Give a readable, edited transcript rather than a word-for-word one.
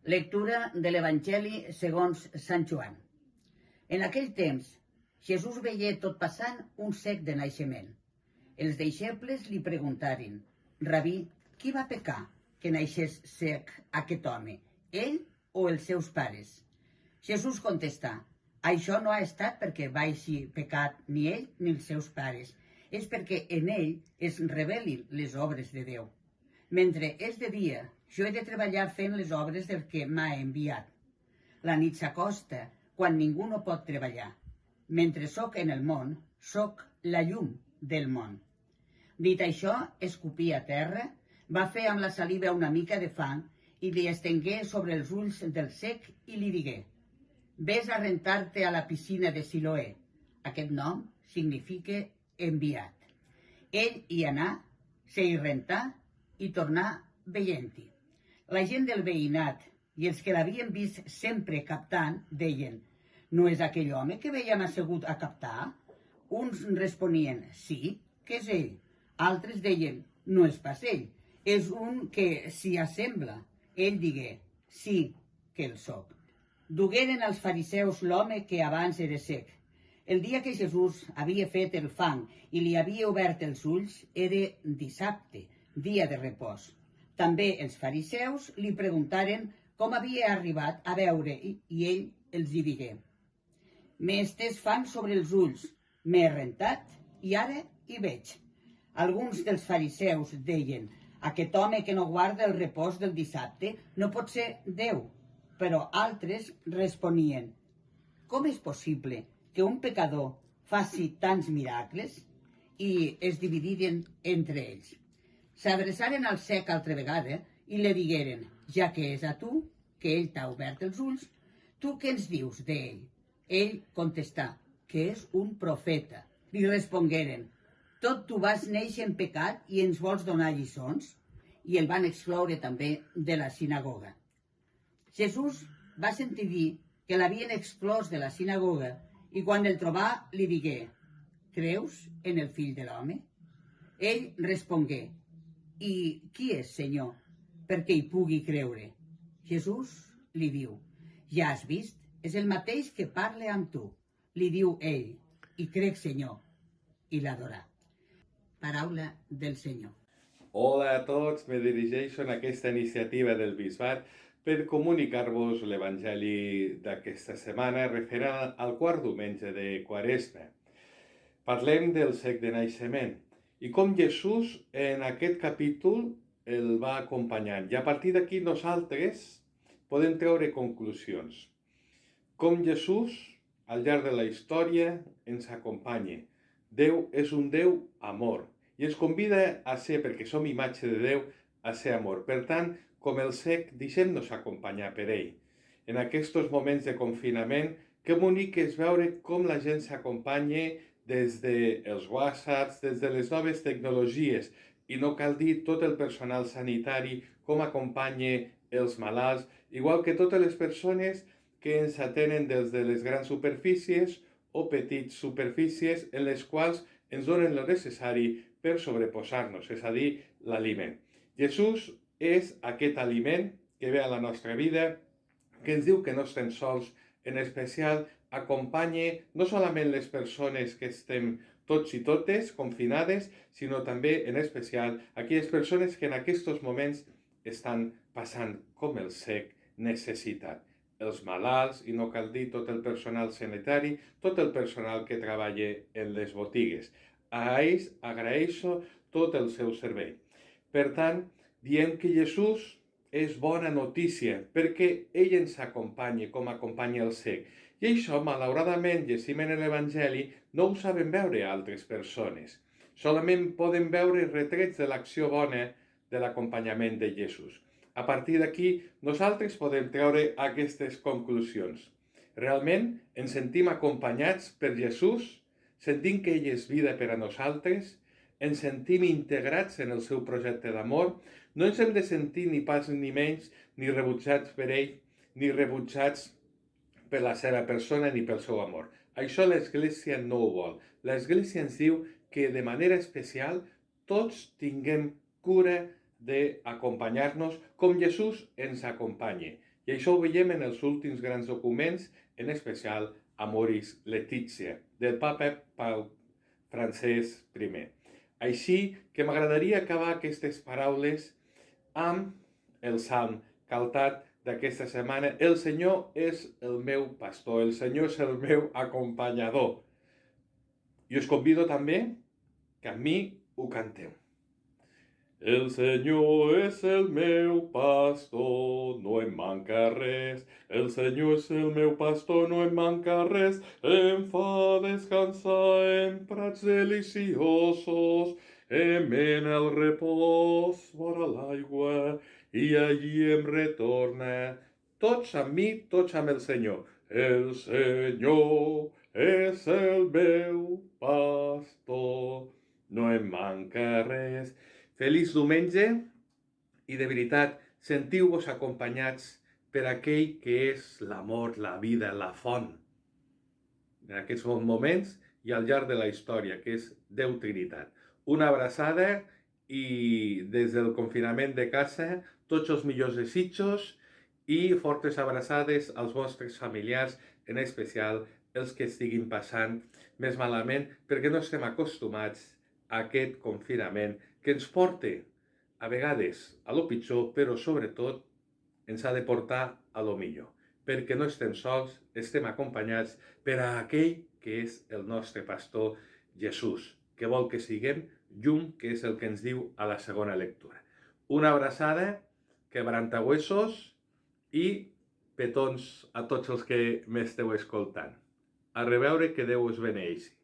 Lectura de l'Evangeli segons Sant Joan. En aquell temps, Jesús veié tot passant un cec de naixement. Els deixebles li preguntaren: Rabí, qui va pecar que naixés cec aquest home, ell o els seus pares? Jesús contestà: Això no ha estat perquè vagi pecat ni ell ni els seus pares, és perquè en ell es revelin les obres de Déu. Mentre és de dia, jo he de treballar fent les obres del que m'ha enviat. La nit s'acosta, quan ningú no pot treballar. Mentre sóc en el món, sóc la llum del món. Dit això, escupí a terra, va fer amb la saliva una mica de fang i li estengué sobre els ulls del cec i li digué: Ves a rentar-te a la piscina de Siloé. Aquest nom significa enviat. Ell hi anà, s'hi rentà i tornà veient-hi. La gent del veïnat i els que l'havien vist sempre captant deien: No és aquell home que veiem assegut a captar? Uns responien: Sí, que és ell. Altres deien: No és pas ell, és un que s'hi assembla. Ell digué: Sí, que el soc. Dugueren als fariseus l'home que abans era cec. El dia que Jesús havia fet el fang i li havia obert els ulls era dissabte, dia de repòs. També els fariseus li preguntaren com havia arribat a veure i ell els hi digué: M'he estès fang sobre els ulls, m'he rentat i ara hi veig. Alguns dels fariseus deien: Aquest home que no guarda el repòs del dissabte no pot ser Déu. Però altres responien: Com és possible que un pecador faci tants miracles? I es dividiren entre ells. S'adreçaren al cec altra vegada i li digueren: Ja que és a tu, que ell t'ha obert els ulls, tu què ens dius d'ell? Ell contestà: Que és un profeta. Li respongueren: Tot tu vas néixer en pecat i ens vols donar lliçons? I el van excloure també de la sinagoga. Jesús va sentir dir que l'havien exclòs de la sinagoga i quan el trobà li digué: Creus en el Fill de l'home? Ell respongué: I qui és, Senyor, perquè hi pugui creure? Jesús li diu: Ja has vist, és el mateix que parla amb tu. Li diu ell: I crec, Senyor, i l'adorà. Paraula del Senyor. Hola a tots, me dirigeixo en aquesta iniciativa del Bisbat per comunicar-vos l'Evangeli d'aquesta setmana referent al quart diumenge de Quaresma. Parlem del cec de naixement i com Jesús en aquest capítol el va acompanyant. I a partir d'aquí nosaltres podem treure conclusions. Com Jesús, al llarg de la història, ens acompanya. Déu és un Déu amor i ens convida a ser, perquè som imatge de Déu, a ser amor. Per tant, com el cec, deixem-nos acompanyar per ell. En aquests moments de confinament, que bonic és veure com la gent s'acompanya des dels WhatsApps, des de les noves tecnologies, i no cal dir tot el personal sanitari com acompanya els malalts, igual que totes les persones que ens atenen des de les grans superfícies o petites superfícies en les quals ens donen el necessari per sobreposar-nos, és a dir, l'aliment. Jesús és aquest aliment que ve a la nostra vida, que ens diu que no estem sols, en especial acompanya no solament les persones que estem tots i totes confinades, sinó també, en especial, aquelles persones que en aquests moments estan passant com el cec necessitat. Els malalts, i no cal dir tot el personal sanitari, tot el personal que treballa en les botigues. A ells agraeixo tot el seu servei. Per tant, diem que Jesús és bona notícia, perquè ell ens acompanya com acompanya el cec. I això, malauradament, llegim en l'Evangeli, no ho saben veure altres persones. Solament poden veure retrets de l'acció bona de l'acompanyament de Jesús. A partir d'aquí, nosaltres podem treure aquestes conclusions. Realment ens sentim acompanyats per Jesús, sentim que ell és vida per a nosaltres, ens sentim integrats en el seu projecte d'amor, no ens hem de sentir ni pas ni menys, ni rebutjats per ell, ni rebutjats per la seva persona ni pel seu amor. Això l'Església no ho vol. L'Església ens diu que de manera especial tots tinguem cura d'acompanyar-nos com Jesús ens acompanya. I això ho veiem en els últims grans documents, en especial Amoris Laetitia, del papa Pau Francesc I. Així que m'agradaria acabar aquestes paraules amb el salm cantat d'aquesta setmana. El Senyor és el meu pastor, el Senyor és el meu acompanyador. I us convido també que amb mi ho canteu. El Senyor és el meu pastor, no em manca res. El Senyor és el meu pastor, no em manca res. Em fa descansar en prats deliciosos. Em mena el repòs vora l'aigua i allí em retorna. Tots amb mi, tots amb el Senyor. El Senyor és el meu pastor, no em manca res. Feliç diumenge i de veritat sentiu-vos acompanyats per aquell que és l'amor, la vida, la font en aquests moments i al llarg de la història, que és Déu Trinitat. Una abraçada i des del confinament de casa tots els millors desitjos i fortes abraçades als vostres familiars, en especial els que estiguin passant més malament, perquè no estem acostumats a aquest confinament que ens porta a vegades a lo pitjor, però sobretot ens ha de portar a lo millor, perquè no estem sols, estem acompanyats per a aquell que és el nostre pastor Jesús, que vol que siguem llum, que és el que ens diu a la segona lectura. Una abraçada, quebrantahuesos i petons a tots els que m'esteu escoltant. A reveure, que Déu us beneixi.